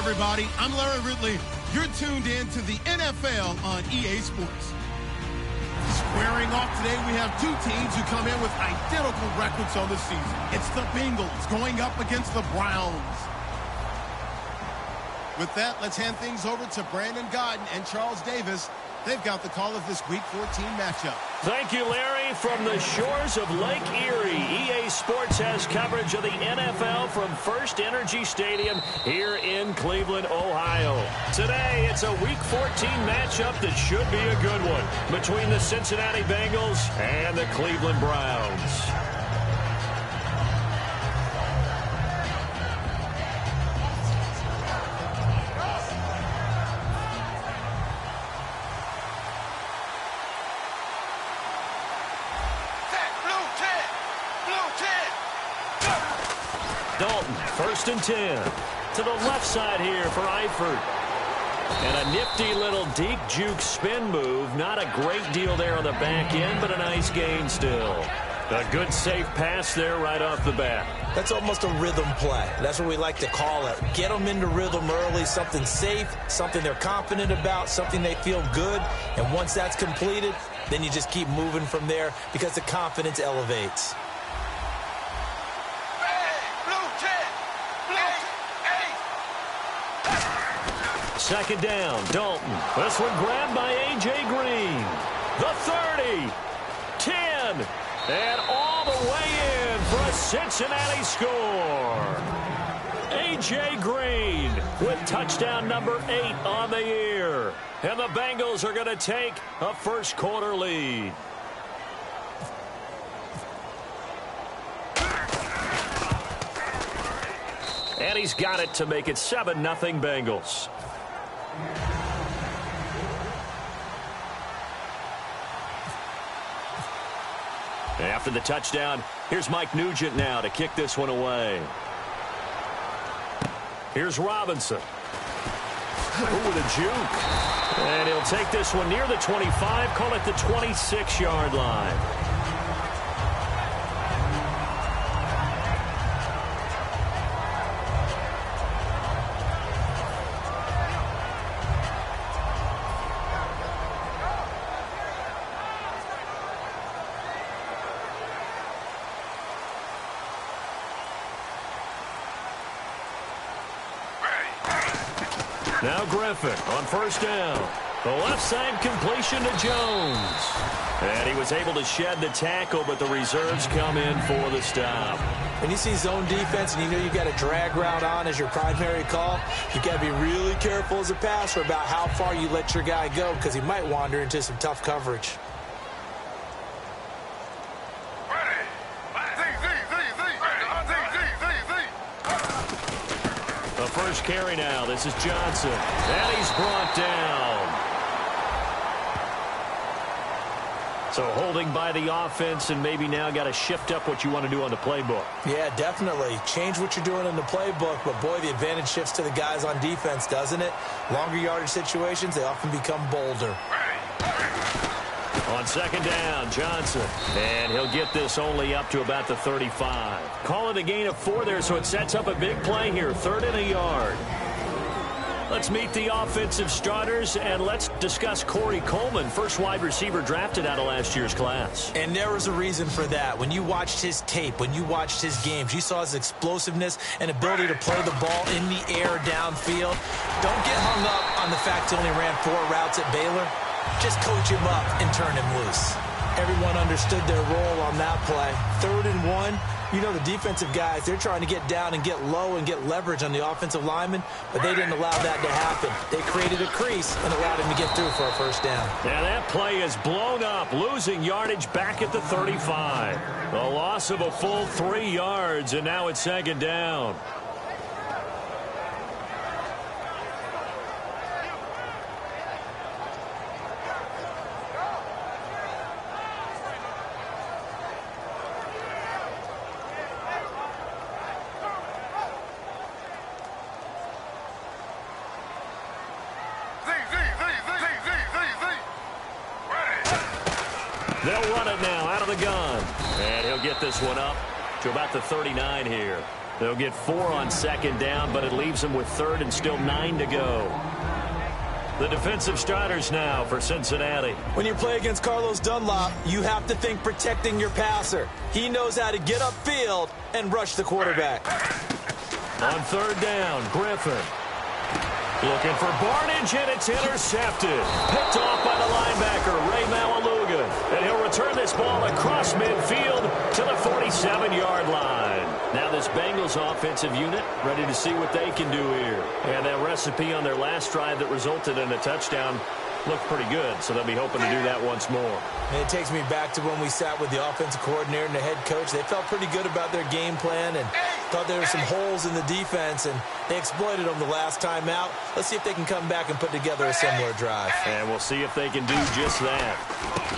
everybody. I'm Larry Ridley. You're tuned in to the NFL on EA Sports. Squaring off today, we have two teams who come in with identical records on the season. It's the Bengals going up against the Browns. With that, let's hand things over to Brandon Godden and Charles Davis. They've got the call of this Week 14 matchup. Thank you, Larry. From the shores of Lake Erie, EA Sports has coverage of the NFL from First Energy Stadium here in Cleveland, Ohio. Today, it's a Week 14 matchup that should be a good one between the Cincinnati Bengals and the Cleveland Browns. Dalton, 1st and 10. To the left side here for Eifert. And a nifty little deke juke spin move. Not a great deal there on the back end, but a nice gain still. A good safe pass there right off the bat. That's almost a rhythm play. That's what we like to call it. Get them into rhythm early, something safe, something they're confident about, something they feel good. And once that's completed, then you just keep moving from there because the confidence elevates. Second down, Dalton. This one grabbed by A.J. Green. The 30, 10, and all the way in for a Cincinnati score. A.J. Green with touchdown number 8 on the year. And the Bengals are going to take a first quarter lead. And he's got it to make it 7-0 Bengals. After the touchdown, here's Mike Nugent now to kick this one away. Here's Robinson. Ooh, with a juke. And he'll take this one near the 25, call it the 26-yard line. Now Griffin on 1st down. The left side completion to Jones. And he was able to shed the tackle, but the reserves come in for the stop. When you see zone defense and you know you've got a drag route on as your primary call, you've got to be really careful as a passer about how far you let your guy go because he might wander into some tough coverage. First carry now. This is Johnson. And he's brought down. So holding by the offense and maybe now got to shift up what you want to do on the playbook. Yeah, definitely. Change what you're doing in the playbook, but boy, the advantage shifts to the guys on defense, doesn't it? Longer yardage situations, they often become bolder. On 2nd down, Johnson. And he'll get this only up to about the 35. Call it a gain of 4 there, so it sets up a big play here. 3rd and a yard. Let's meet the offensive starters, and let's discuss Corey Coleman, first wide receiver drafted out of last year's class. And there was a reason for that. When you watched his tape, when you watched his games, you saw his explosiveness and ability to play the ball in the air downfield. Don't get hung up on the fact he only ran 4 routes at Baylor. Just coach him up and turn him loose. Everyone understood their role on that play. 3rd and 1. You know the defensive guys, they're trying to get down and get low and get leverage on the offensive lineman, but they didn't allow that to happen. They created a crease and allowed him to get through for a 1st down. Yeah, that play is blown up, losing yardage back at the 35. A loss of a full 3 yards, and now it's 2nd down. They'll run it now out of the gun. And he'll get this one up to about the 39 here. They'll get 4 on second down, but it leaves them with third and still 9 to go. The defensive starters now for Cincinnati. When you play against Carlos Dunlop, you have to think protecting your passer. He knows how to get upfield and rush the quarterback. On third down, Griffin. Looking for Barnage, and it's intercepted. Picked off by the linebacker, Ray Malaluga. And he'll return this ball across midfield to the 47-yard line. Now this Bengals offensive unit ready to see what they can do here. And that recipe on their last drive that resulted in a touchdown looked pretty good, so they'll be hoping to do that once more. And it takes me back to when we sat with the offensive coordinator and the head coach. They felt pretty good about their game plan and thought there were some holes in the defense, and they exploited them the last time out. Let's see if they can come back and put together a similar drive. And we'll see if they can do just that.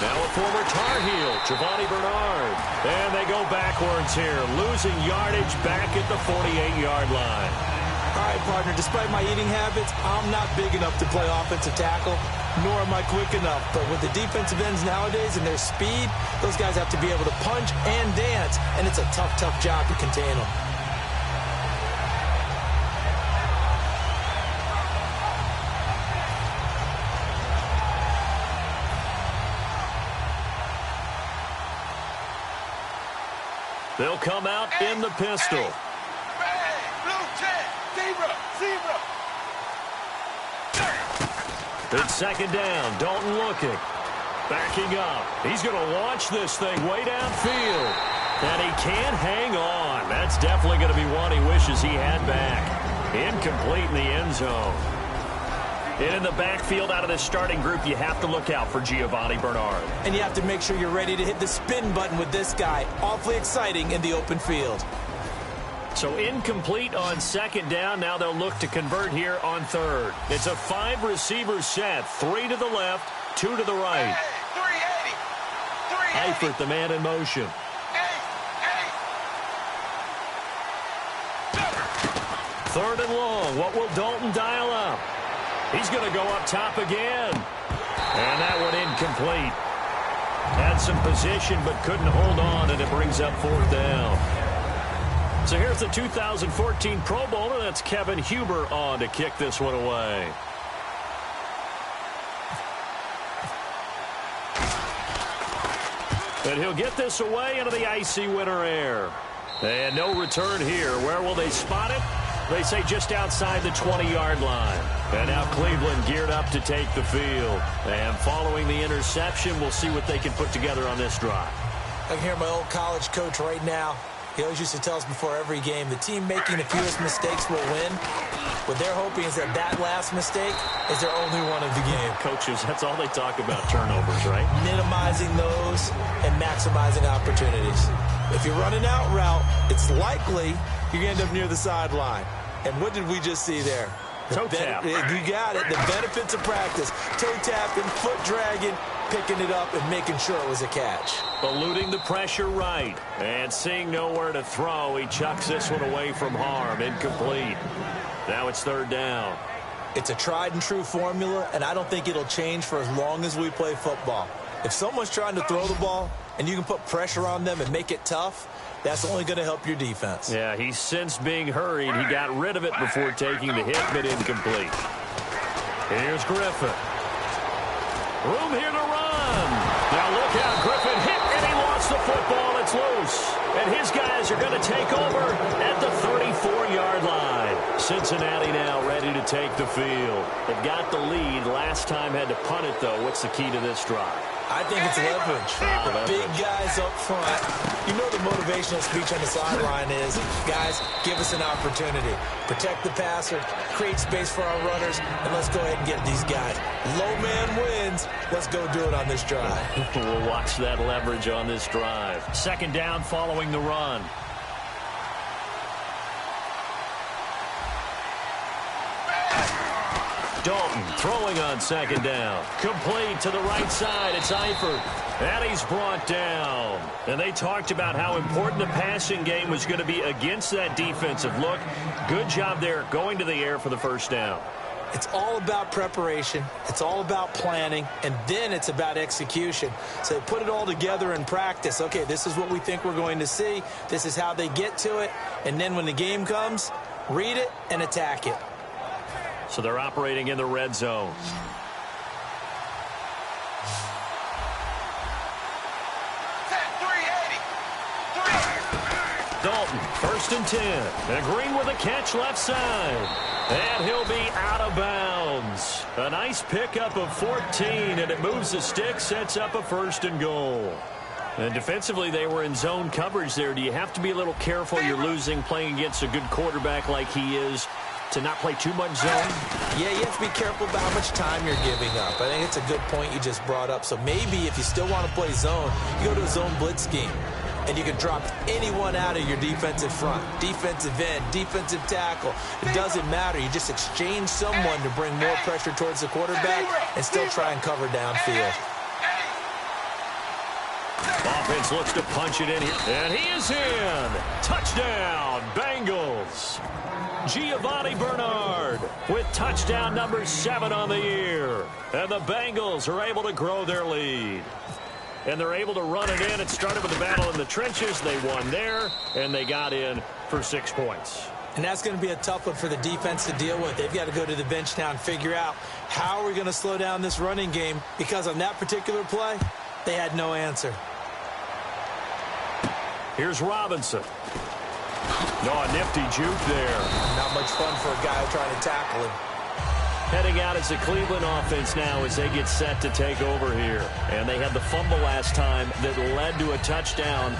Now a former Tar Heel, Giovanni Bernard. And they go backwards here, losing yardage back at the 48-yard line. All right, partner, despite my eating habits, I'm not big enough to play offensive tackle, nor am I quick enough. But with the defensive ends nowadays and their speed, those guys have to be able to punch and dance, and it's a tough, tough job to contain them. They'll come out in the pistol. Zebra. It's second down. Dalton looking. Backing up. He's going to launch this thing way downfield. And he can't hang on. That's definitely going to be one he wishes he had back. Incomplete in the end zone. And in the backfield out of this starting group, you have to look out for Giovanni Bernard. And you have to make sure you're ready to hit the spin button with this guy. Awfully exciting in the open field. So incomplete on second down. Now they'll look to convert here on third. It's a 5-receiver set. 3 to the left, 2 to the right. 380. Eifert, the man in motion. Third and long. What will Dalton dial up? He's going to go up top again. And that one incomplete. Had some position but couldn't hold on, and it brings up fourth down. So here's the 2014 Pro Bowler. That's Kevin Huber on to kick this one away. And he'll get this away into the icy winter air. And no return here. Where will they spot it? They say just outside the 20-yard line. And now Cleveland geared up to take the field. And following the interception, we'll see what they can put together on this drive. I can hear my old college coach right now. He always used to tell us before every game, the team making the fewest mistakes will win. What they're hoping is that that last mistake is their only one of the game. Coaches, that's all they talk about, turnovers, right? Minimizing those and maximizing opportunities. If you're running out route, it's likely you're going to end up near the sideline. And what did we just see there? Toe tap. You got it. The benefits of practice. Toe tapping, foot dragging, picking it up, and making sure it was a catch. Eluding the pressure right. And seeing nowhere to throw, he chucks this one away from harm. Incomplete. Now it's third down. It's a tried-and-true formula, and I don't think it'll change for as long as we play football. If someone's trying to throw the ball and you can put pressure on them and make it tough, that's only going to help your defense. Yeah, he's since being hurried. He got rid of it before taking the hit, but incomplete. Here's Griffin. Room here to run. Now look out. Griffin hit, and he lost the football. It's loose. And his guys are going to take over at the 34-yard line. Cincinnati now ready to take the field. They've got the lead. Last time had to punt it, though. What's the key to this drive? I think it's leverage. The big guys up front. You know the motivational speech on the sideline is, guys, give us an opportunity. Protect the passer, create space for our runners, and let's go ahead and get these guys. Low man wins. Let's go do it on this drive. We'll watch that leverage on this drive. Second down following the run. Dalton throwing on second down. Complete to the right side. It's Eifert. And he's brought down. And they talked about how important the passing game was going to be against that defensive look. Good job there going to the air for the first down. It's all about preparation. It's all about planning, and then it's about execution. So they put it all together in practice. Okay, this is what we think we're going to see. This is how they get to it. And then when the game comes, read it and attack it. So they're operating in the red zone. Dalton, 1st and 10. And Green with a catch left side. And he'll be out of bounds. A nice pickup of 14, and it moves the stick, sets up a 1st and goal. And defensively, they were in zone coverage there. Do you have to be a little careful? You're losing, playing against a good quarterback like he is, to not play too much zone? Yeah, you have to be careful about how much time you're giving up. I think it's a good point you just brought up. So maybe if you still want to play zone, you go to a zone blitz scheme. And you can drop anyone out of your defensive front, defensive end, defensive tackle. It doesn't matter. You just exchange someone to bring more pressure towards the quarterback and still try and cover downfield. Offense looks to punch it in here. And he is in. Touchdown, Bengals. Giovanni Bernard with touchdown number 7 on the year. And the Bengals are able to grow their lead. And they're able to run it in. It started with the battle in the trenches. They won there, and they got in for 6 points. And that's going to be a tough one for the defense to deal with. They've got to go to the bench now and figure out how are we going to slow down this running game, because on that particular play, they had no answer. Here's Robinson. No, a nifty juke there. Not much fun for a guy trying to tackle him. Heading out as the Cleveland offense now as they get set to take over here. And they had the fumble last time that led to a touchdown.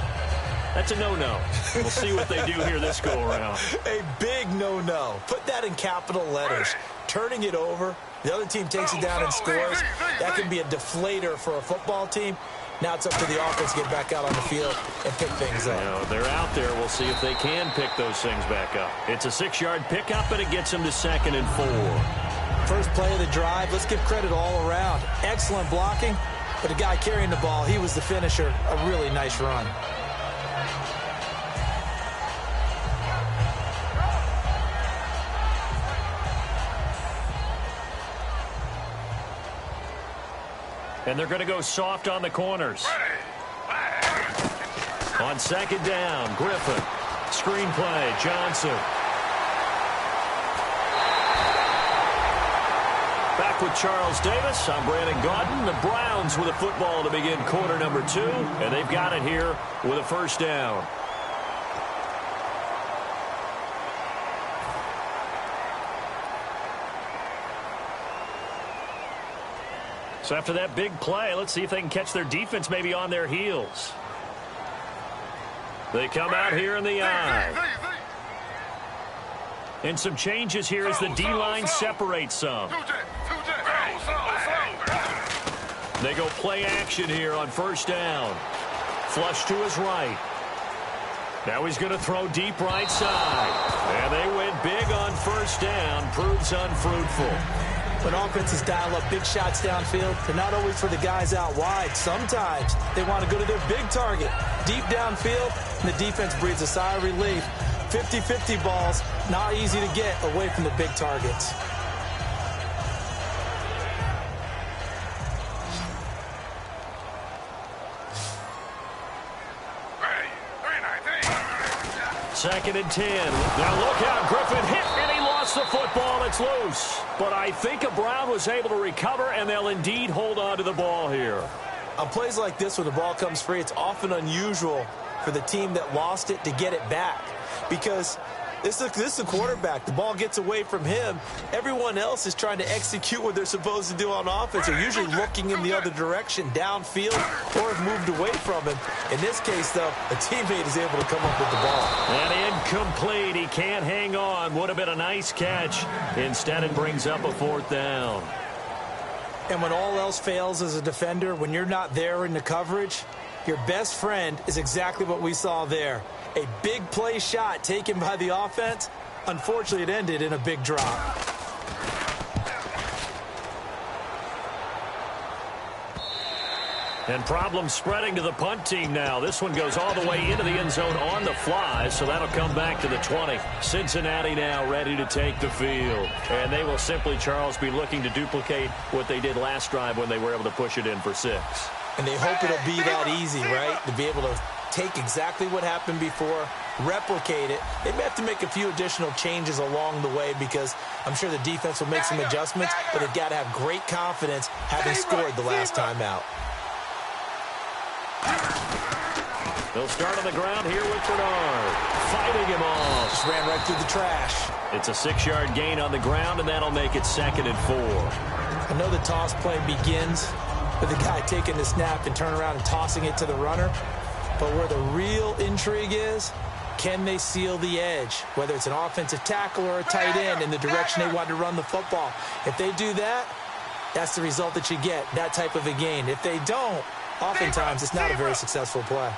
That's a no-no. We'll see what they do here this go-around. A big no-no. Put that in capital letters. Turning it over, the other team takes it down and scores. That can be a deflator for a football team. Now it's up to the offense to get back out on the field and pick things up. You know, they're out there. We'll see if they can pick those things back up. It's a 6-yard pickup, and it gets them to 2nd and 4. First play of the drive, let's give credit all around. Excellent blocking, but the guy carrying the ball, he was the finisher. A really nice run. And they're going to go soft on the corners. On 2nd down, Griffin. Screen play, Johnson. Back with Charles Davis. I'm Brandon Gaudin. The Browns with a football to begin quarter number 2. And they've got it here with a 1st down. So after that big play, let's see if they can catch their defense maybe on their heels. They come out here in the eye. And some changes here as the D-line separates some. They go play action here on 1st down. Flush to his right. Now he's going to throw deep right side. And they went big on 1st down. Proves unfruitful. When offenses dial up big shots downfield, they're not always for the guys out wide. Sometimes they want to go to their big target, deep downfield, and the defense breathes a sigh of relief. 50-50 balls, not easy to get away from the big targets. Second and 10. Now look out, Griffin hit, and he lost the football. It's loose. But I think a Brown was able to recover, and they'll indeed hold on to the ball here. On plays like this, when the ball comes free, it's often unusual for the team that lost it to get it back. Because this is the quarterback. The ball gets away from him. Everyone else is trying to execute what they're supposed to do on offense. They're usually looking in the other direction, downfield, or have moved away from him. In this case, though, a teammate is able to come up with the ball. And incomplete. He can't hang on. Would have been a nice catch. Instead, it brings up a 4th down. And when all else fails as a defender, when you're not there in the coverage, your best friend is exactly what we saw there. A big play shot taken by the offense. Unfortunately, it ended in a big drop. And problems spreading to the punt team now. This one goes all the way into the end zone on the fly, so that'll come back to the 20. Cincinnati now ready to take the field. And they will simply, Charles, be looking to duplicate what they did last drive when they were able to push it in for 6. And they hope it'll be that easy, right? To be able to take exactly what happened before, replicate it. They may have to make a few additional changes along the way because I'm sure the defense will make some adjustments, but they've got to have great confidence having scored the last time out. They'll start on the ground here with Bernard. Fighting him off. Just ran right through the trash. It's a 6-yard gain on the ground, and that'll make it 2nd and 4. I know the toss play begins with the guy taking the snap and turning around and tossing it to the runner. But where the real intrigue is, can they seal the edge? Whether it's an offensive tackle or a tight end in the direction they want to run the football. If they do that, that's the result that you get, that type of a gain. If they don't, oftentimes it's not a very successful play.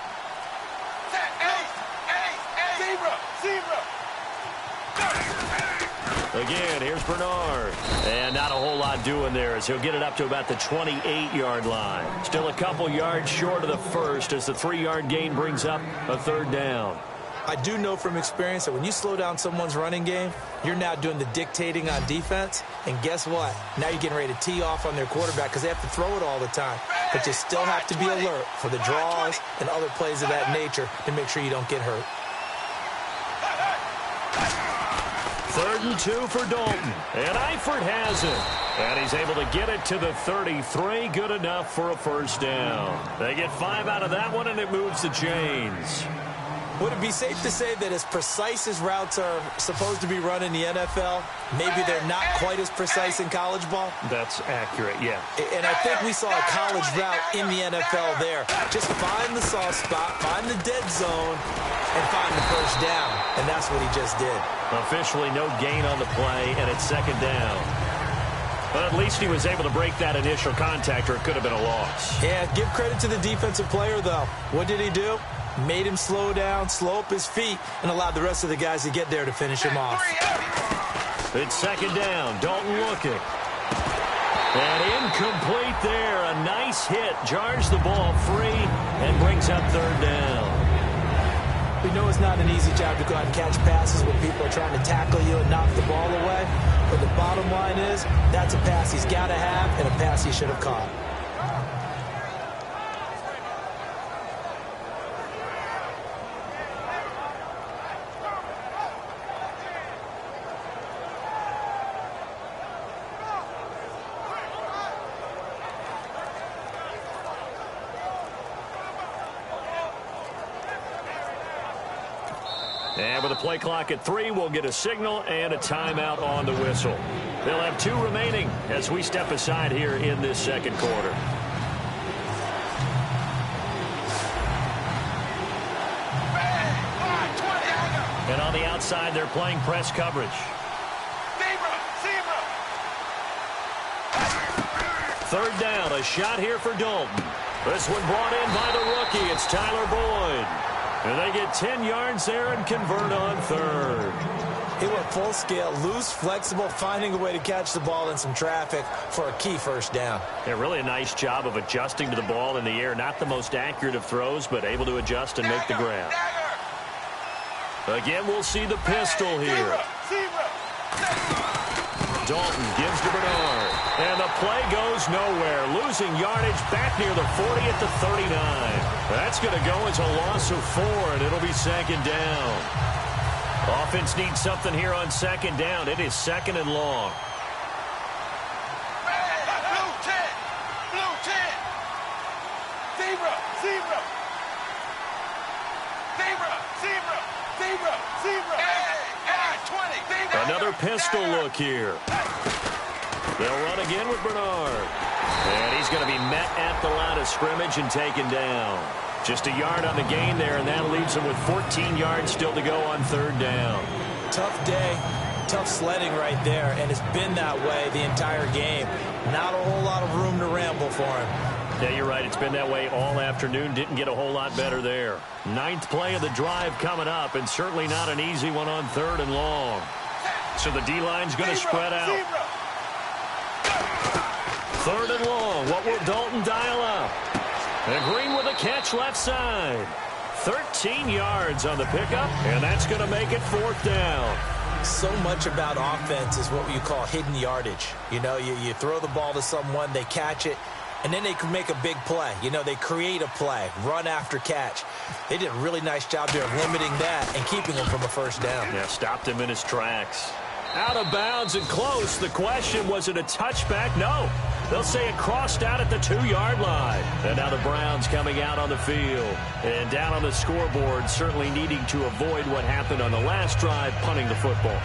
Again, here's Bernard. And not a whole lot doing there as he'll get it up to about the 28-yard line. Still a couple yards short of the first as the 3-yard gain brings up a 3rd down. I do know from experience that when you slow down someone's running game, you're now doing the dictating on defense. And guess what? Now you're getting ready to tee off on their quarterback because they have to throw it all the time. But you still have to be alert for the draws and other plays of that nature to make sure you don't get hurt. 3rd and 2 for Dalton. And Eifert has it. And he's able to get it to the 33. Good enough for a 1st down. They get 5 out of that one, and it moves the chains. Would it be safe to say that as precise as routes are supposed to be run in the NFL, maybe they're not quite as precise in college ball? That's accurate, yeah. And I think we saw a college route in the NFL there. Just find the soft spot, find the dead zone, and find the 1st down. And that's what he just did. Officially no gain on the play, and it's 2nd down. But at least he was able to break that initial contact, or it could have been a loss. Yeah, give credit to the defensive player, though. What did he do? Made him slow down, slow up his feet, and allowed the rest of the guys to get there to finish him off. It's 2nd down. Dalton looking. And incomplete there. A nice hit. Jars the ball free and brings up 3rd down. We know it's not an easy job to go out and catch passes when people are trying to tackle you and knock the ball away. But the bottom line is, that's a pass he's got to have and a pass he should have caught. And with a play clock at 3, we'll get a signal and a timeout on the whistle. They'll have 2 remaining as we step aside here in this 2nd quarter. And on the outside, they're playing press coverage. 3rd down, a shot here for Dalton. This one brought in by the rookie. It's Tyler Boyd. And they get 10 yards there and convert on 3rd. He went full scale, loose, flexible, finding a way to catch the ball in some traffic for a key 1st down. Yeah, really a nice job of adjusting to the ball in the air. Not the most accurate of throws, but able to adjust and make the grab. Again, we'll see the pistol here. Dalton gives to Bernard. And the play goes nowhere. Losing yardage back near the 40 at the 39. That's going to go as a loss of 4, and it'll be 2nd down. Offense needs something here on 2nd down. It is 2nd and long. Blue 10. Blue 10. Zebra. Zebra. Zebra. Zebra. Zebra. Zebra. 20. Another pistol look here. They'll run again with Bernard. And he's going to be met at the line of scrimmage and taken down. Just a yard on the gain there, and that leaves him with 14 yards still to go on 3rd down. Tough day, tough sledding right there, and it's been that way the entire game. Not a whole lot of room to ramble for him. Yeah, you're right. It's been that way all afternoon. Didn't get a whole lot better there. 9th play of the drive coming up, and certainly not an easy one on 3rd and long. So the D-line's going to spread out. 3rd and long. What will Dalton dial up? And Green with a catch left side. 13 yards on the pickup, and that's going to make it 4th down. So much about offense is what you call hidden yardage. You know, you throw the ball to someone, they catch it, and then they can make a big play. You know, they create a play, run after catch. They did a really nice job there of limiting that and keeping him from a 1st down. Yeah, stopped him in his tracks. Out of bounds and close. The question, was it a touchback? No. They'll say it crossed out at the 2-yard line. And now the Browns coming out on the field. And down on the scoreboard, certainly needing to avoid what happened on the last drive, punting the football.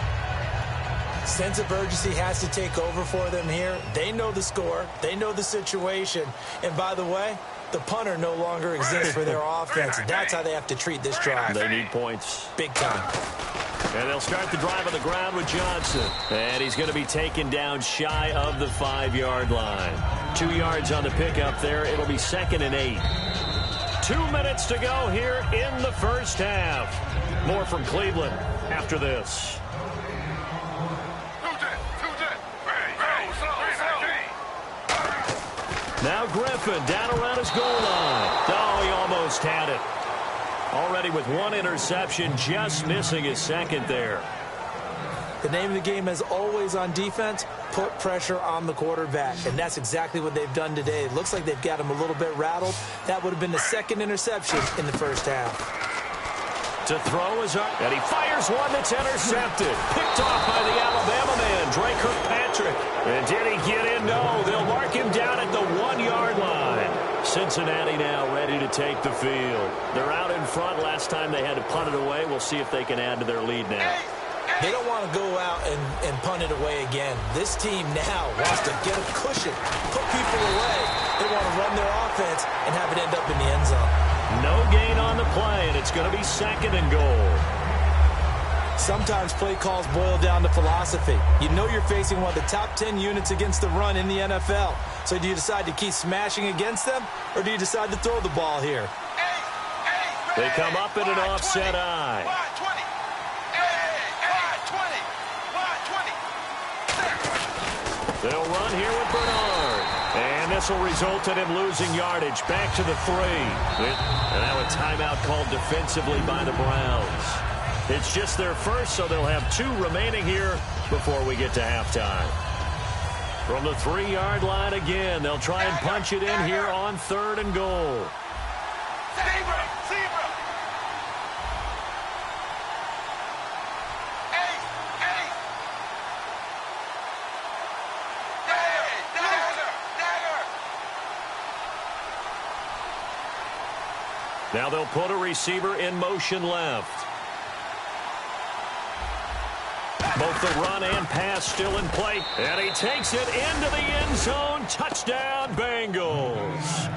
Sense of urgency has to take over for them here. They know the score. They know the situation. And by the way, the punter no longer exists for their offense. That's how they have to treat this drive. They need points. Big time. And they'll start the drive on the ground with Johnson. And he's going to be taken down shy of the 5-yard line. 2 yards on the pickup there. It'll be 2nd and 8. 2 minutes to go here in the 1st half. More from Cleveland after this. Now Griffin down around his goal line. Oh, he almost had it. Already with 1 interception, just missing his 2nd there. The name of the game, as always on defense, put pressure on the quarterback. And that's exactly what they've done today. It looks like they've got him a little bit rattled. That would have been the 2nd interception in the 1st half. To throw is up, and he fires one that's intercepted. Picked off by the Alabama man, Drake Kirkpatrick. And did he get in? No, they'll mark him down at the 1-yard line. Cincinnati now ready to take the field. They're out in front. Last time they had to punt it away. We'll see if they can add to their lead now. They don't want to go out and punt it away again. This team now wants to get a cushion, put people away. They want to run their offense and have it end up in the end zone. No gain on the play, and it's going to be 2nd and goal. Sometimes play calls boil down to philosophy. You know you're facing one of the top 10 units against the run in the NFL. So do you decide to keep smashing against them, or do you decide to throw the ball here? They come up in an offset eye. They'll run here with Bernard. And this will result in him losing yardage back to the 3. And now a timeout called defensively by the Browns. It's just their first, so they'll have 2 remaining here before we get to halftime. From the 3-yard line again, they'll try and punch it in here on 3rd and goal. Now they'll put a receiver in motion left. Both the run and pass still in play. And he takes it into the end zone. Touchdown, Bengals.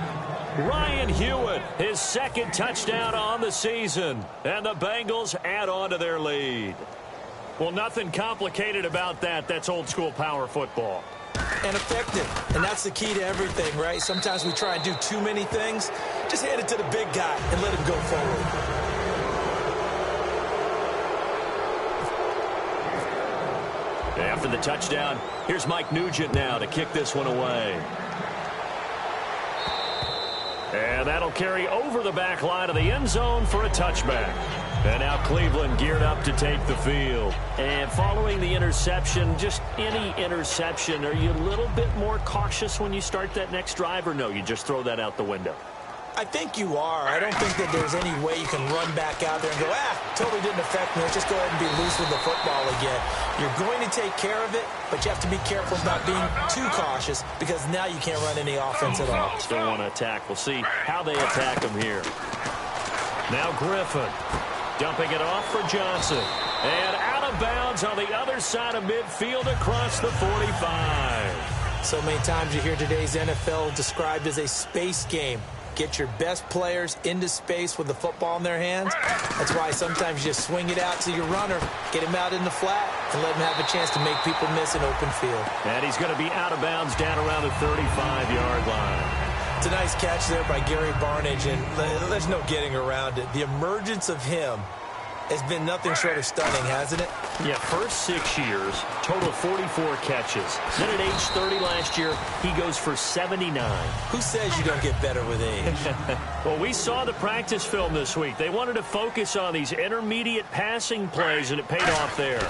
Ryan Hewitt, his 2nd touchdown on the season. And the Bengals add on to their lead. Well, nothing complicated about that. That's old-school power football. And effective. And that's the key to everything, right? Sometimes we try and do too many things. Just hand it to the big guy and let him go forward. After the touchdown, here's Mike Nugent now to kick this one away. And that'll carry over the back line of the end zone for a touchback. And now Cleveland geared up to take the field. And following the interception, just any interception, are you a little bit more cautious when you start that next drive, or no, you just throw that out the window? I think you are. I don't think that there's any way you can run back out there and go, totally didn't affect me. Let's just go ahead and be loose with the football again. You're going to take care of it, but you have to be careful about being too cautious because now you can't run any offense at all. Still want to attack. We'll see how they attack him here. Now Griffin dumping it off for Johnson. And out of bounds on the other side of midfield across the 45. So many times you hear today's NFL described as a space game. Get your best players into space with the football in their hands. That's why sometimes you just swing it out to your runner, get him out in the flat, and let him have a chance to make people miss an open field. And he's going to be out of bounds down around the 35-yard line. It's a nice catch there by Gary Barnidge, and there's no getting around it. The emergence of him It's been nothing short of stunning, hasn't it? Yeah, first 6 years, total 44 catches. Then at age 30 last year, he goes for 79. Who says you don't get better with age? Well, we saw the practice film this week. They wanted to focus on these intermediate passing plays, and it paid off there.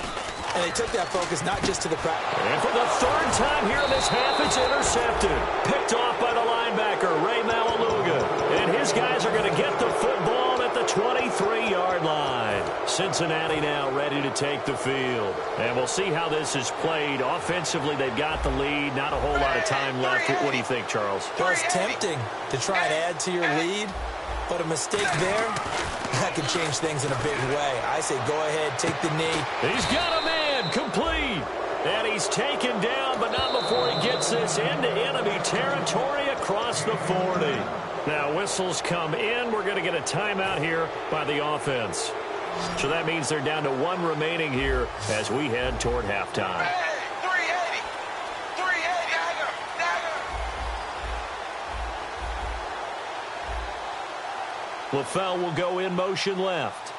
And they took that focus not just to the practice. And for the third time here in this half, it's intercepted. Picked off by the linebacker, Ray Maualuga. And his guys are going to get the football at the 23-yard line. Cincinnati now ready to take the field. And we'll see how this is played. Offensively, they've got the lead. Not a whole lot of time left. What do you think, Charles? Well, it's tempting to try and add to your lead, but a mistake there, that could change things in a big way. I say go ahead, take the knee. He's got a man, complete. And he's taken down, but not before he gets this into enemy territory across the 40. Now, whistles come in. We're going to get a timeout here by the offense. So that means they're down to one remaining here as we head toward halftime. Hey, 380. 380. Dagger. LaFell will go in motion left.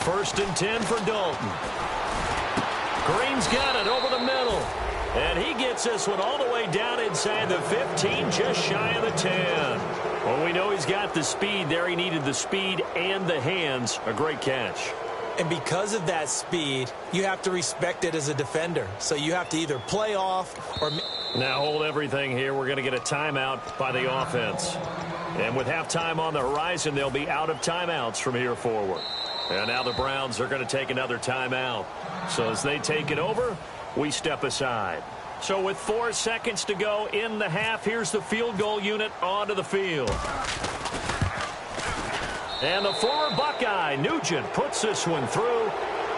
First and 10 for Dalton. Green's got it over the middle. And he gets this one all the way down inside the 15, just shy of the 10. Well, we know he's got the speed there. He needed the speed and the hands. A great catch. And because of that speed, you have to respect it as a defender. So you have to either play off or... Now hold everything here. We're going to get a timeout by the offense. And with halftime on the horizon, they'll be out of timeouts from here forward. And now the Browns are going to take another timeout. So as they take it over, we step aside. So with 4 seconds to go in the half, here's the field goal unit onto the field. And the former Buckeye, Nugent, puts this one through.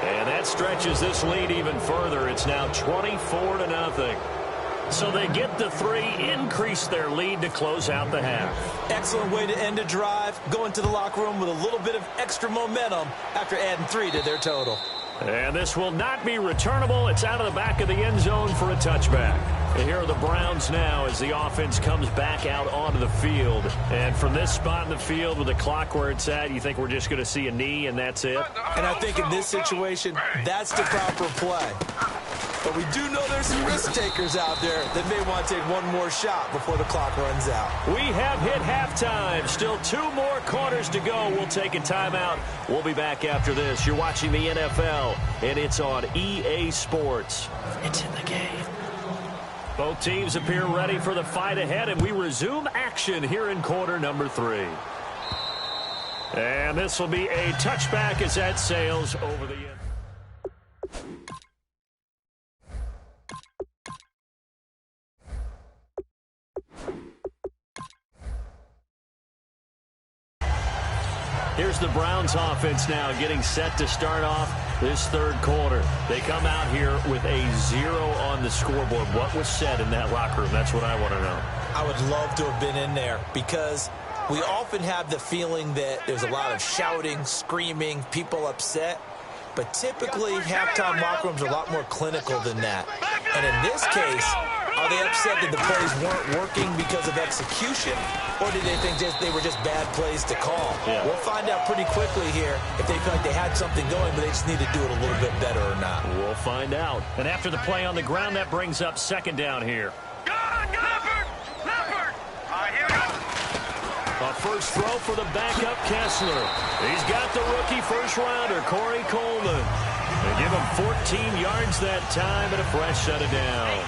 And that stretches this lead even further. It's now 24-0. So they get the 3, increase their lead to close out the half. Excellent way to end a drive. Go into the locker room with a little bit of extra momentum after adding 3 to their total. And this will not be returnable. It's out of the back of the end zone for a touchback. And here are the Browns now as the offense comes back out onto the field. And from this spot in the field with the clock where it's at, you think we're just going to see a knee and that's it? And I think in this situation, that's the proper play. But we do know there's some risk takers out there that may want to take one more shot before the clock runs out. We have hit halftime. Still 2 more quarters to go. We'll take a timeout. We'll be back after this. You're watching the NFL, and it's on EA Sports. It's in the game. Both teams appear ready for the fight ahead, and we resume action here in quarter number 3. And this will be a touchback as that sails over the end. Here's the Browns offense now getting set to start off this third quarter. They come out here with a 0 on the scoreboard. What was said in that locker room? That's what I want to know. I would love to have been in there because we often have the feeling that there's a lot of shouting, screaming, people upset. But typically, halftime locker rooms are a lot more clinical than that. And in this case, are they upset that the plays weren't working because of execution, or did they think they were just bad plays to call? Yeah. We'll find out pretty quickly here if they feel like they had something going, but they just need to do it a little bit better or not. We'll find out. And after the play on the ground, that brings up second down here. A first throw for the backup Kessler. He's got the rookie first-rounder, Corey Coleman. They give him 14 yards that time and a fresh set of downs.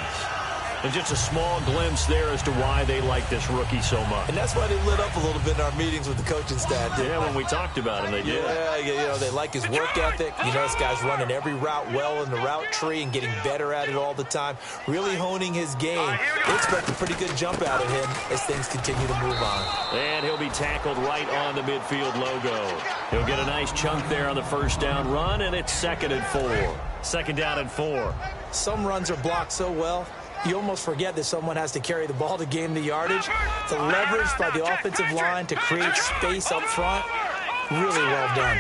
And just a small glimpse there as to why they like this rookie so much. And that's why they lit up a little bit in our meetings with the coaching staff. Yeah, when we talked about him, they did. Yeah, you know, they like his work ethic. You know, this guy's running every route well in the route tree and getting better at it all the time. Really honing his game. They expect a pretty good jump out of him as things continue to move on. And he'll be tackled right on the midfield logo. He'll get a nice chunk there on the first down run, and it's 2nd and 4. 2nd down and 4. Some runs are blocked so well, you almost forget that someone has to carry the ball to gain the yardage. The leverage by the offensive line to create space up front, really well done.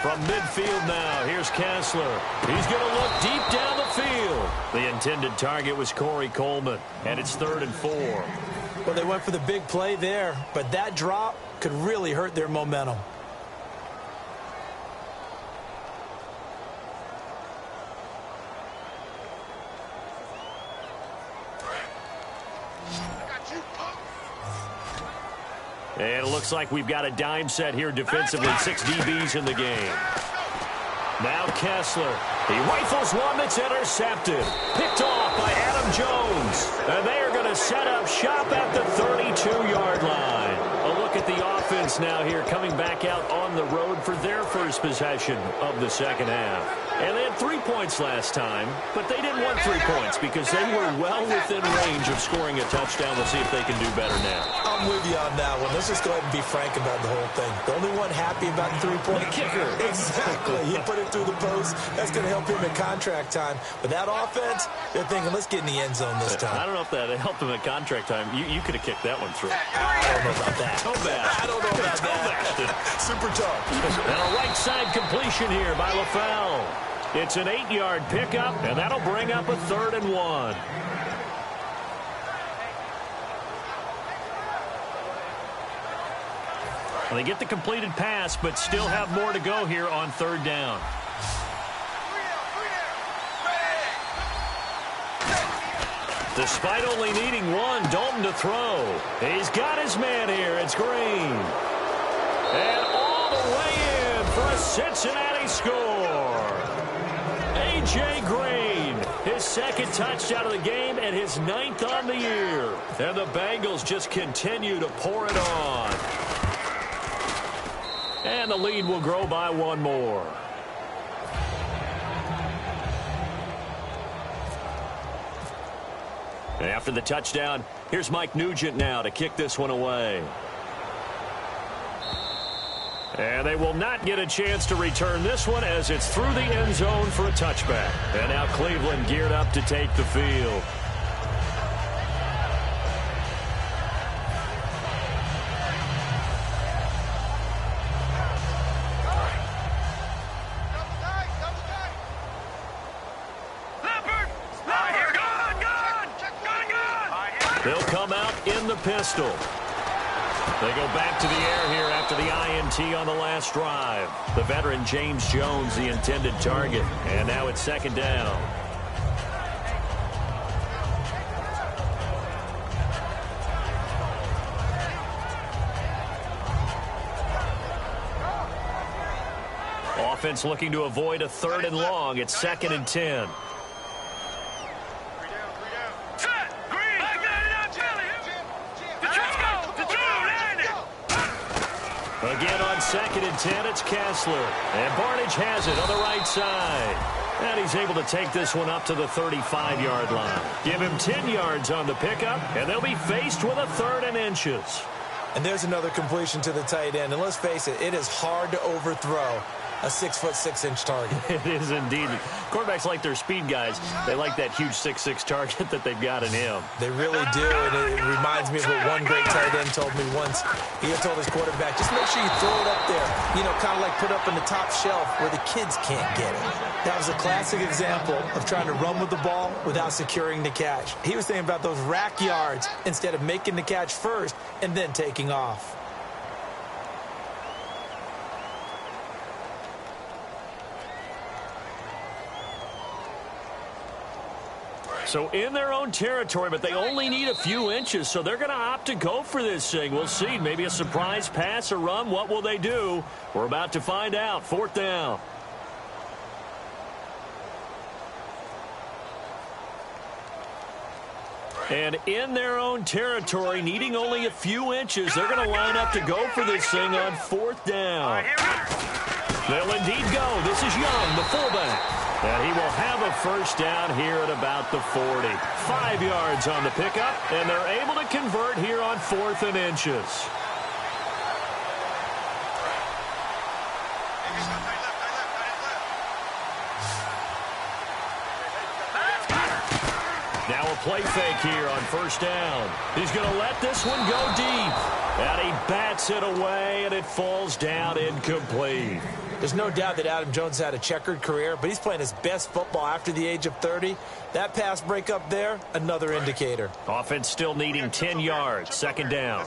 From midfield now, here's Kessler. He's going to look deep down the field. The intended target was Corey Coleman, and it's 3rd and 4. Well, they went for the big play there, but that drop could really hurt their momentum. And it looks like we've got a dime set here defensively. 6 DBs in the game. Now Kessler. He rifles one that's intercepted. Picked off by Adam Jones. And they are going to set up shop at the 32-yard line. A look at the offense now here, coming back out on the road for their first possession of the second half. And they had 3 points last time, but they didn't want 3 points because they were well within range of scoring a touchdown. We'll see if they can do better now. I'm with you on that one. Let's just go ahead and be frank about the whole thing. The only one happy about the 3-point kicker. Exactly. He put it through the post. That's going to help him in contract time. But that offense, they're thinking, let's get in the end zone this time. I don't know if that helped him at contract time. You could have kicked that one through. I don't know about that. I don't know about that. Super tough. And a right side completion here by LaFell. It's an 8-yard pickup, and that'll bring up a 3rd and 1. Well, they get the completed pass, but still have more to go here on 3rd down. Despite only needing one, Dalton to throw. He's got his man here. It's Green. And all the way in for a Cincinnati score. A.J. Green, his 2nd touchdown of the game and his 9th on the year. And the Bengals just continue to pour it on. And the lead will grow by 1 more. After the touchdown, here's Mike Nugent now to kick this one away. And they will not get a chance to return this one as it's through the end zone for a touchback. And now Cleveland geared up to take the field. They'll come out in the pistol. They go back to the air here after the INT on the last drive. The veteran James Jones, the intended target. And now it's 2nd down. Offense looking to avoid a 3rd and long. It's 2nd and 10. Again on 2nd and 10, it's Kessler. And Barnage has it on the right side. And he's able to take this one up to the 35-yard line. Give him 10 yards on the pickup, and they'll be faced with a 3rd and inches. And there's another completion to the tight end. And let's face it, it is hard to overthrow a 6'6" target. It is indeed. Quarterbacks like their speed guys. They like that huge 6'6" target that they've got in him. They really do, and it reminds me of what one great tight end told me once. He had told his quarterback, just make sure you throw it up there, you know, kind of like put up on the top shelf where the kids can't get it. That was a classic example of trying to run with the ball without securing the catch. He was thinking about those rack yards instead of making the catch first and then taking off. So in their own territory, but they only need a few inches, so they're going to opt to go for this thing. We'll see. Maybe a surprise pass or run. What will they do? We're about to find out. 4th down. And in their own territory, needing only a few inches, they're going to line up to go for this thing on 4th down. They'll indeed go. This is Young, the fullback. And he will have a 1st down here at about the 40. 5 yards on the pickup, and they're able to convert here on 4th and inches. Now a play fake here on 1st down. He's going to let this one go deep. And he bats it away, and it falls down incomplete. There's no doubt that Adam Jones had a checkered career, but he's playing his best football after the age of 30. That pass breakup there, another indicator. Offense still needing 10 yards. Second down.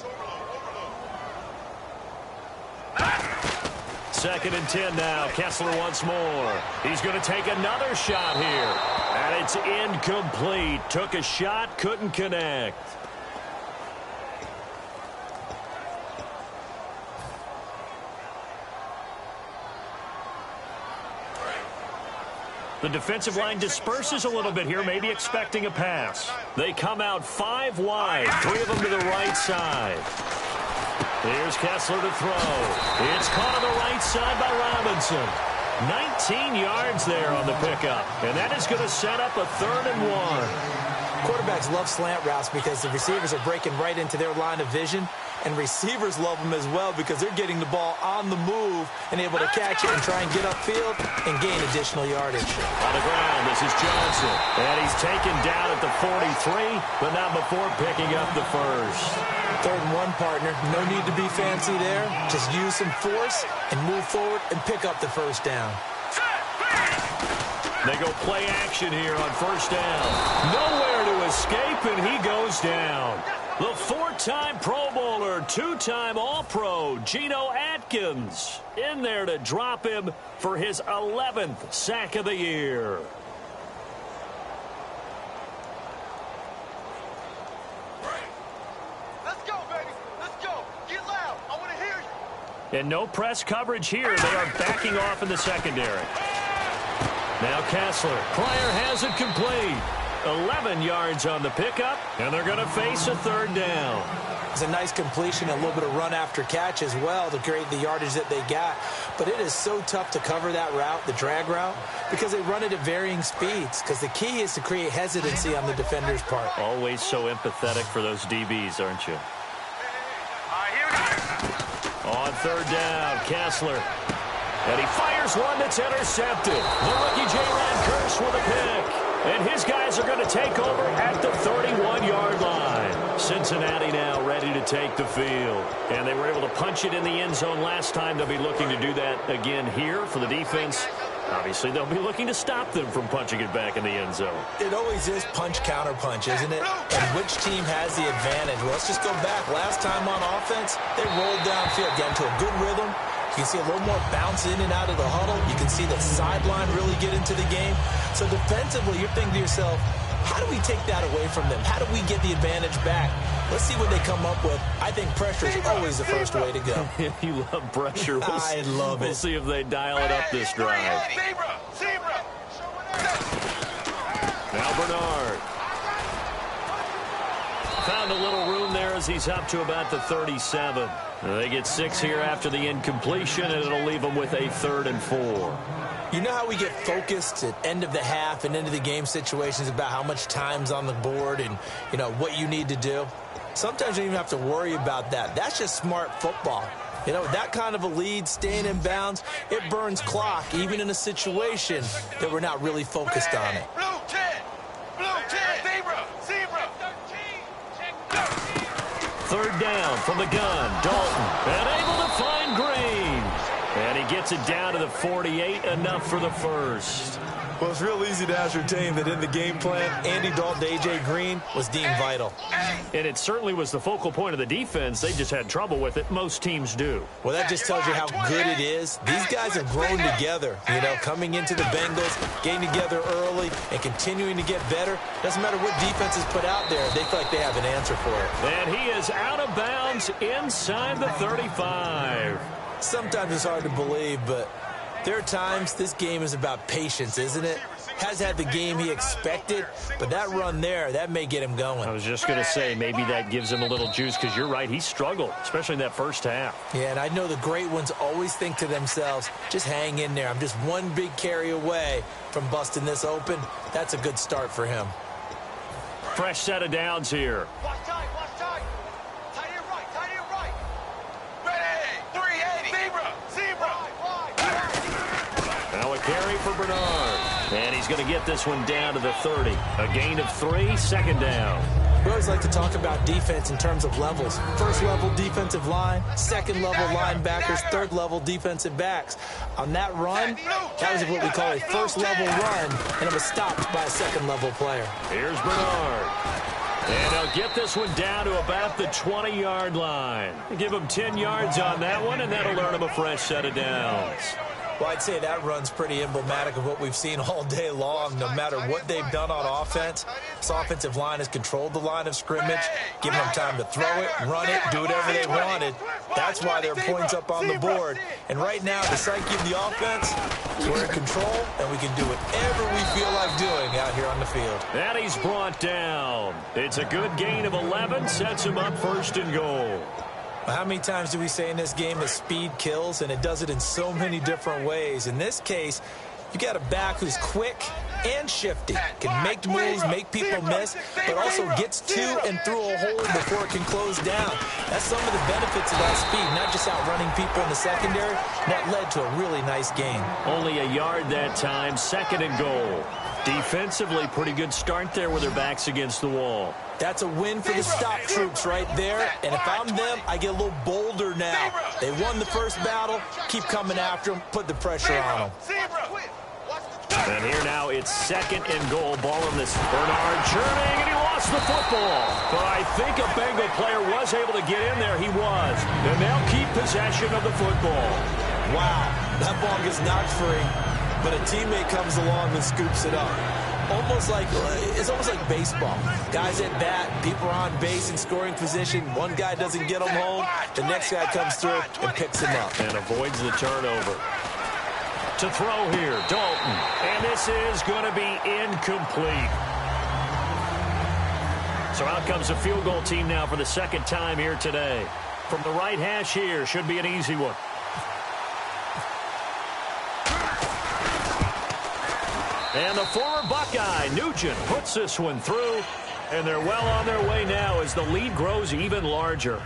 Second and 10 now. Kessler once more. He's going to take another shot here. And it's incomplete. Took a shot, couldn't connect. The defensive line disperses a little bit here, maybe expecting a pass. They come out 5 wide, 3 of them to the right side. Here's Kessler to throw. It's caught on the right side by Robinson. 19 yards there on the pickup, and that is going to set up a 3rd and 1. Quarterbacks love slant routes because the receivers are breaking right into their line of vision, and receivers love them as well because they're getting the ball on the move and able to catch it and try and get upfield and gain additional yardage. On the ground, this is Johnson, and he's taken down at the 43, but not before picking up the first. 3rd and 1, partner. No need to be fancy there. Just use some force and move forward and pick up the first down. They go play action here on first down. Nowhere to escape, and he goes down. The 4-time Pro Bowler, 2-time All-Pro, Geno Atkins, in there to drop him for his 11th sack of the year. Let's go, baby. Let's go. Get loud. I want to hear you. And no press coverage here. They are backing off in the secondary. Now Kessler. Pryor has it complete. 11 yards on the pickup, and they're going to face a 3rd down. It's a nice completion, a little bit of run after catch as well to create the yardage that they got. But it is so tough to cover that route, the drag route, because they run it at varying speeds. Because the key is to create hesitancy on the defender's part. Always so empathetic for those DBs, aren't you? On 3rd down, Kessler. And he fires one that's intercepted. The rookie Jalen Kearse with a pick. And his guys are going to take over at the 31-yard line. Cincinnati now ready to take the field. And they were able to punch it in the end zone last time. They'll be looking to do that again here for the defense. Obviously, they'll be looking to stop them from punching it back in the end zone. It always is punch-counter-punch, isn't it? And which team has the advantage? Well, let's just go back. Last time on offense, they rolled downfield, got into a good rhythm. You can see a little more bounce in and out of the huddle. You can see the sideline really get into the game. So defensively, you're thinking to yourself, how do we take that away from them? How do we get the advantage back? Let's see what they come up with. I think pressure is always the first way to go. You love pressure. I love it. We'll see if they dial it up this drive. Now Bernard. Found a little room there as he's up to about the 37. They get 6 here after the incompletion, and it'll leave them with a 3rd and 4. You know how we get focused at end of the half and into the game situations about how much time's on the board and, you know, what you need to do? Sometimes you don't even have to worry about that. That's just smart football. You know, that kind of a lead, staying in bounds, it burns clock, even in a situation that we're not really focused on it. Blue 10. Blue 10. Zebra. Zebra. 3rd down from the gun. Dalton. And able to find Green. And he gets it down to the 48, enough for the first. Well, it's real easy to ascertain that in the game plan, Andy Dalton to A.J. Green was deemed vital. And it certainly was the focal point of the defense. They just had trouble with it. Most teams do. Well, that just tells you how good it is. These guys have grown together, you know, coming into the Bengals, getting together early, and continuing to get better. Doesn't matter what defense is put out there. They feel like they have an answer for it. And he is out of bounds inside the 35. Sometimes it's hard to believe, but there are times this game is about patience, isn't it? Has had the game he expected, but that run there, that may get him going. I was just going to say, maybe that gives him a little juice, because you're right, he struggled, especially in that first half. Yeah, and I know the great ones always think to themselves, just hang in there. I'm just one big carry away from busting this open. That's a good start for him. Fresh set of downs here. Watch tight, watch tight. Tight end right, tight end right. Ready. 380. Zebra. Zebra. Now a carry for Bernard. And he's going to get this one down to the 30. A gain of 3, second down. We always like to talk about defense in terms of levels. First level defensive line, second level linebackers, third level defensive backs. On that run, that was what we call a first level run, and it was stopped by a second level player. Here's Bernard. And they'll get this one down to about the 20-yard line. Give him 10 yards on that one, and that'll earn him a fresh set of downs. Well, I'd say that run's pretty emblematic of what we've seen all day long. No matter what they've done on offense, this offensive line has controlled the line of scrimmage, given them time to throw it, run it, do whatever they wanted. That's why there are points up on the board. And right now, the psyche of the offense, we're in control, and we can do whatever we feel like doing out here on the field. And he's brought down. It's a good gain of 11, sets him up first and goal. How many times do we say in this game that speed kills, and it does it in so many different ways? In this case, you got a back who's quick and shifty, can make moves, make people miss, but also gets to and through a hole before it can close down. That's some of the benefits of that speed, not just outrunning people in the secondary. That led to a really nice gain. Only a yard that time, second and goal. Defensively, pretty good start there with their backs against the wall. That's a win for the stop troops right there. And if I'm them, I get a little bolder now. They won the first battle. Keep coming after them. Put the pressure on them. And here now it's second and goal. Ball on this. Bernard churning, and he lost the football. But I think a Bengal player was able to get in there. He was. And they'll keep possession of the football. Wow, that ball gets knocked free, but a teammate comes along and scoops it up. It's almost like baseball. Guys at bat, people are on base in scoring position. One guy doesn't get them home. The next guy comes through and picks him up. And avoids the turnover. To throw here, Dalton. And this is going to be incomplete. So out comes a field goal team now for the second time here today. From the right hash here, should be an easy one. And the former Buckeye, Nugent, puts this one through. And they're well on their way now as the lead grows even larger.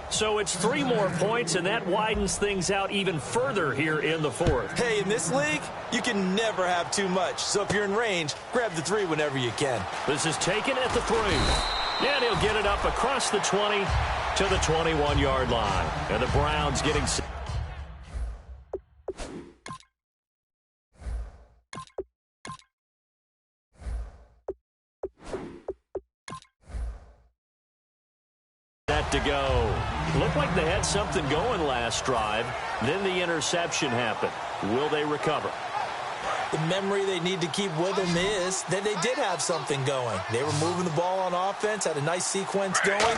So it's 3 more points, and that widens things out even further here in the fourth. Hey, in this league, you can never have too much. So if you're in range, grab the 3 whenever you can. This is taken at the 3. And he'll get it up across the 20 to the 21-yard line. And the Browns getting... to go. Looked like they had something going last drive. Then the interception happened. Will they recover? The memory they need to keep with them is that they did have something going. They were moving the ball on offense, had a nice sequence going.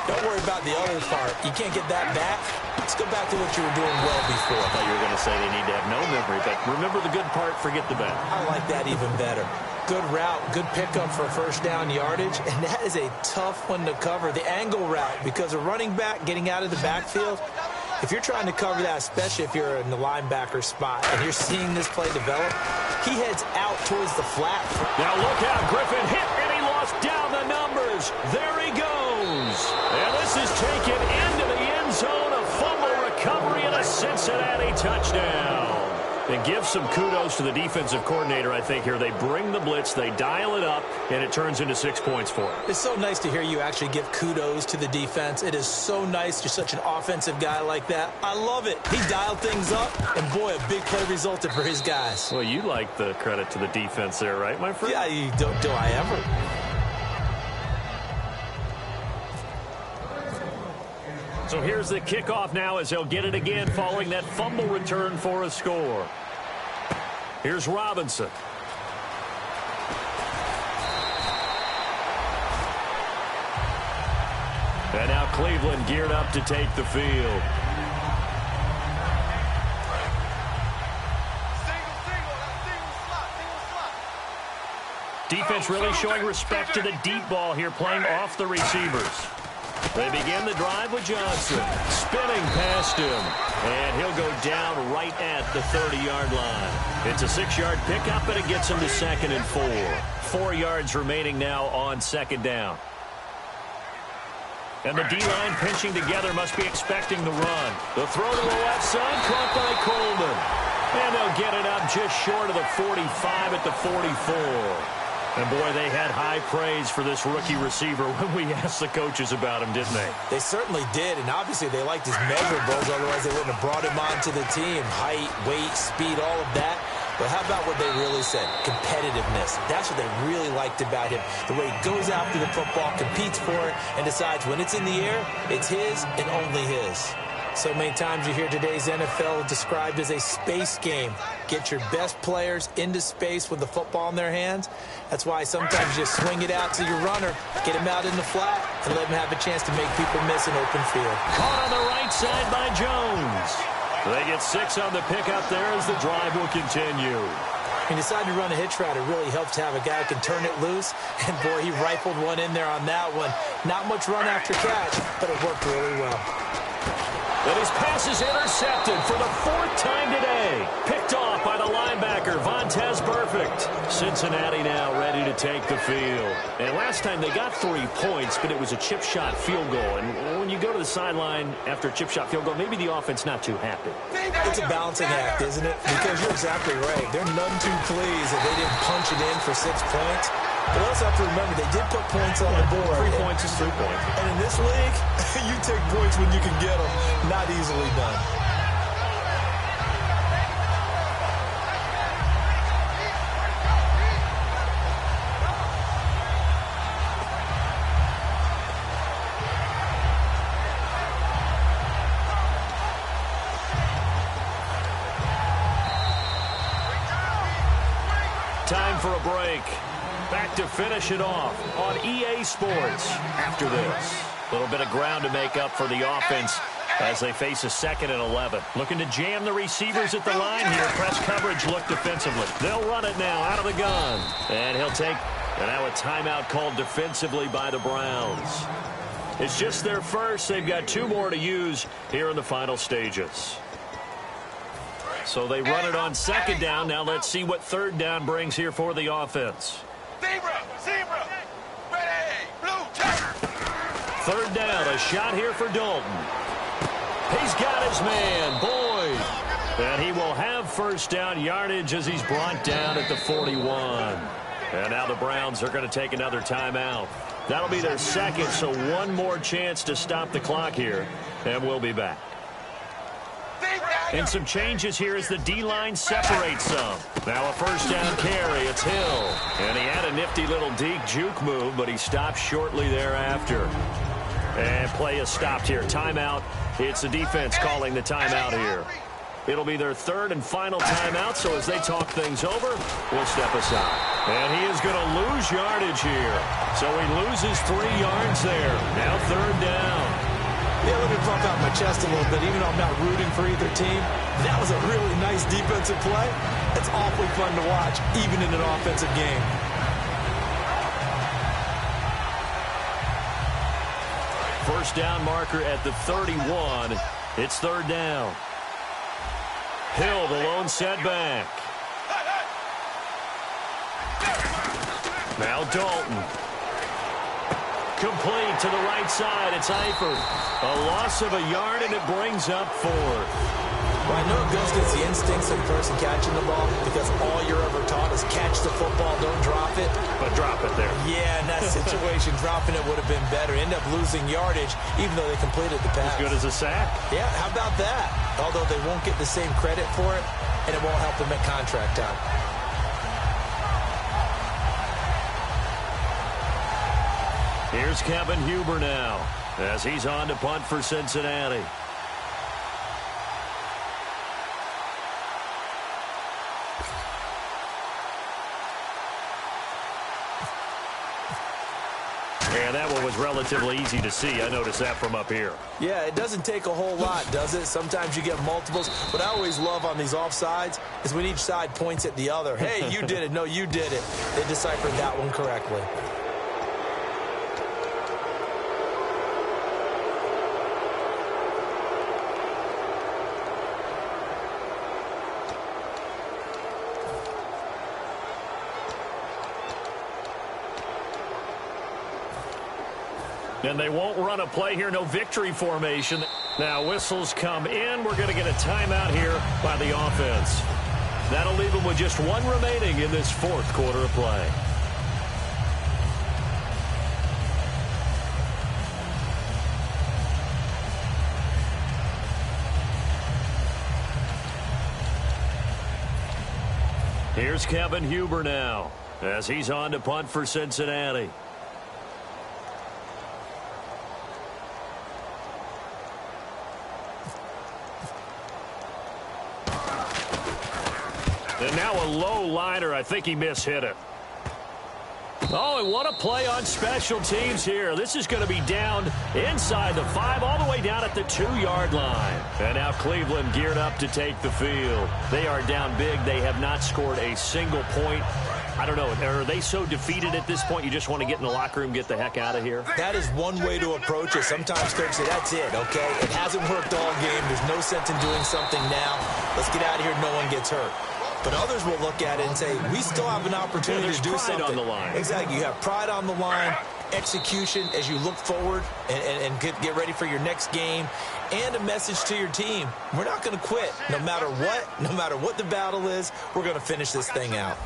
Don't worry about the other part. You can't get that back. Let's go back to what you were doing well before. I thought you were going to say they need to have no memory, but remember the good part, forget the bad. I like that even better. Good route, good pickup for first down yardage, and that is a tough one to cover. The angle route, because a running back getting out of the backfield, if you're trying to cover that, especially if you're in the linebacker spot and you're seeing this play develop, he heads out towards the flat. Now look out, Griffin hit, and he lost down the numbers. There he goes. And this is taken into the end zone, a fumble recovery, and a Cincinnati touchdown. And give some kudos to the defensive coordinator, I think, here. They bring the blitz, they dial it up, and it turns into 6 points for them. It's so nice to hear you actually give kudos to the defense. It is so nice. You're such an offensive guy like that. I love it. He dialed things up, and boy, a big play resulted for his guys. Well, you like the credit to the defense there, right, my friend? Yeah, do I ever? So here's the kickoff now as they'll get it again following that fumble return for a score. Here's Robinson. And now Cleveland geared up to take the field. Defense really showing respect to the deep ball here, playing off the receivers. They begin the drive with Johnson. Spinning past him. And he'll go down right at the 30-yard line. It's a 6-yard pickup, and it gets him to 2nd and 4. 4 yards remaining now on 2nd down. And the D-line pinching together, must be expecting the run. The throw to the left side, caught by Coleman. And they'll get it up just short of the 45 at the 44. And, boy, they had high praise for this rookie receiver when we asked the coaches about him, didn't they? They certainly did, and obviously they liked his measurables, otherwise they wouldn't have brought him onto the team. Height, weight, speed, all of that. But how about what they really said? Competitiveness. That's what they really liked about him. The way he goes after the football, competes for it, and decides when it's in the air, it's his and only his. So many times you hear today's NFL described as a space game. Get your best players into space with the football in their hands. That's why sometimes you just swing it out to your runner, get him out in the flat, and let him have a chance to make people miss an open field. Caught on the right side by Jones. They get 6 on the pickup there as the drive will continue. He decided to run a hitch route. It really helps to have a guy who can turn it loose. And, boy, he rifled one in there on that one. Not much run after catch, but it worked really well. And his pass is intercepted for the 4th time today. Picked off by the linebacker, Vontaze Burfict. Cincinnati now ready to take the field. And last time they got 3 points, but it was a chip shot field goal. And when you go to the sideline after a chip shot field goal, maybe the offense not too happy. It's a balancing act, isn't it? Because you're exactly right. They're none too pleased that they didn't punch it in for 6 points. But also have to remember, they did put points on the board. 3 points is 3 points. And in this league, you take points when you can get them. Not easily done. Time for a break. Back to finish it off on EA Sports after this. A little bit of ground to make up for the offense as they face a 2nd and 11. Looking to jam the receivers at the line here. Press coverage look defensively. They'll run it now out of the gun. And he'll take now a timeout called defensively by the Browns. It's just their first. They've got 2 more to use here in the final stages. So they run it on 2nd down. Now let's see what 3rd down brings here for the offense. Zebra, ready, blue, tiger. 3rd down, a shot here for Dalton. He's got his man, Boyd. And he will have 1st down yardage as he's brought down at the 41. And now the Browns are going to take another timeout. That'll be their 2nd, so 1 more chance to stop the clock here. And we'll be back. And some changes here as the D-line separates some. Now a 1st down carry. It's Hill. And he had a nifty little deke juke move, but he stopped shortly thereafter. And play is stopped here. Timeout. It's the defense calling the timeout here. It'll be their 3rd and final timeout, so as they talk things over, we'll step aside. And he is going to lose yardage here. So he loses 3 yards there. Now 3rd down. Yeah, let me pump out my chest a little bit. Even though I'm not rooting for either team, that was a really nice defensive play. It's awfully fun to watch, even in an offensive game. First down marker at the 31. It's 3rd down. Hill, the lone setback. Now Dalton. Complete to the right side. It's Eifert. A loss of a yard, and it brings up 4th. Well, I know it goes against the instincts of the person catching the ball because all you're ever taught is catch the football, don't drop it. But drop it there. Yeah, in that situation, dropping it would have been better. End up losing yardage, even though they completed the pass. As good as a sack. Yeah, how about that? Although they won't get the same credit for it, and it won't help them at contract time. Here's Kevin Huber now as he's on to punt for Cincinnati. And that one was relatively easy to see. I noticed that from up here. Yeah, it doesn't take a whole lot, does it? Sometimes you get multiples. What I always love on these offsides is when each side points at the other. Hey, you did it. No, you did it. They deciphered that one correctly. And they won't run a play here. No victory formation. Now whistles come in. We're going to get a timeout here by the offense. That'll leave him with just one remaining in this fourth quarter of play. Here's Kevin Huber now as he's on to punt for Cincinnati. And now a low liner. I think he mishit it. Oh, and what a play on special teams here. This is going to be down inside the 5, all the way down at the 2-yard line. And now Cleveland geared up to take the field. They are down big. They have not scored a single point. I don't know. Are they so defeated at this point you just want to get in the locker room, get the heck out of here? That is one way to approach it. Sometimes coaches say, that's it, okay? It hasn't worked all game. There's no sense in doing something now. Let's get out of here. No one gets hurt. But others will look at it and say, we still have an opportunity to do something. There's pride on the line. Exactly. You have pride on the line, execution as you look forward and get ready for your next game, and a message to your team. We're not going to quit. No matter what the battle is, we're going to finish this thing out.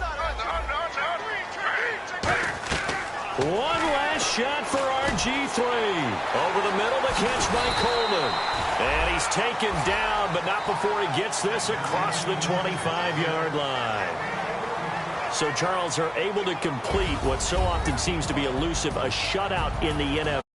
One last shot for RG3. Over the middle, the catch by Coleman. And he's taken down, but not before he gets this across the 25-yard line. So Charles are able to complete what so often seems to be elusive, a shutout in the NFL.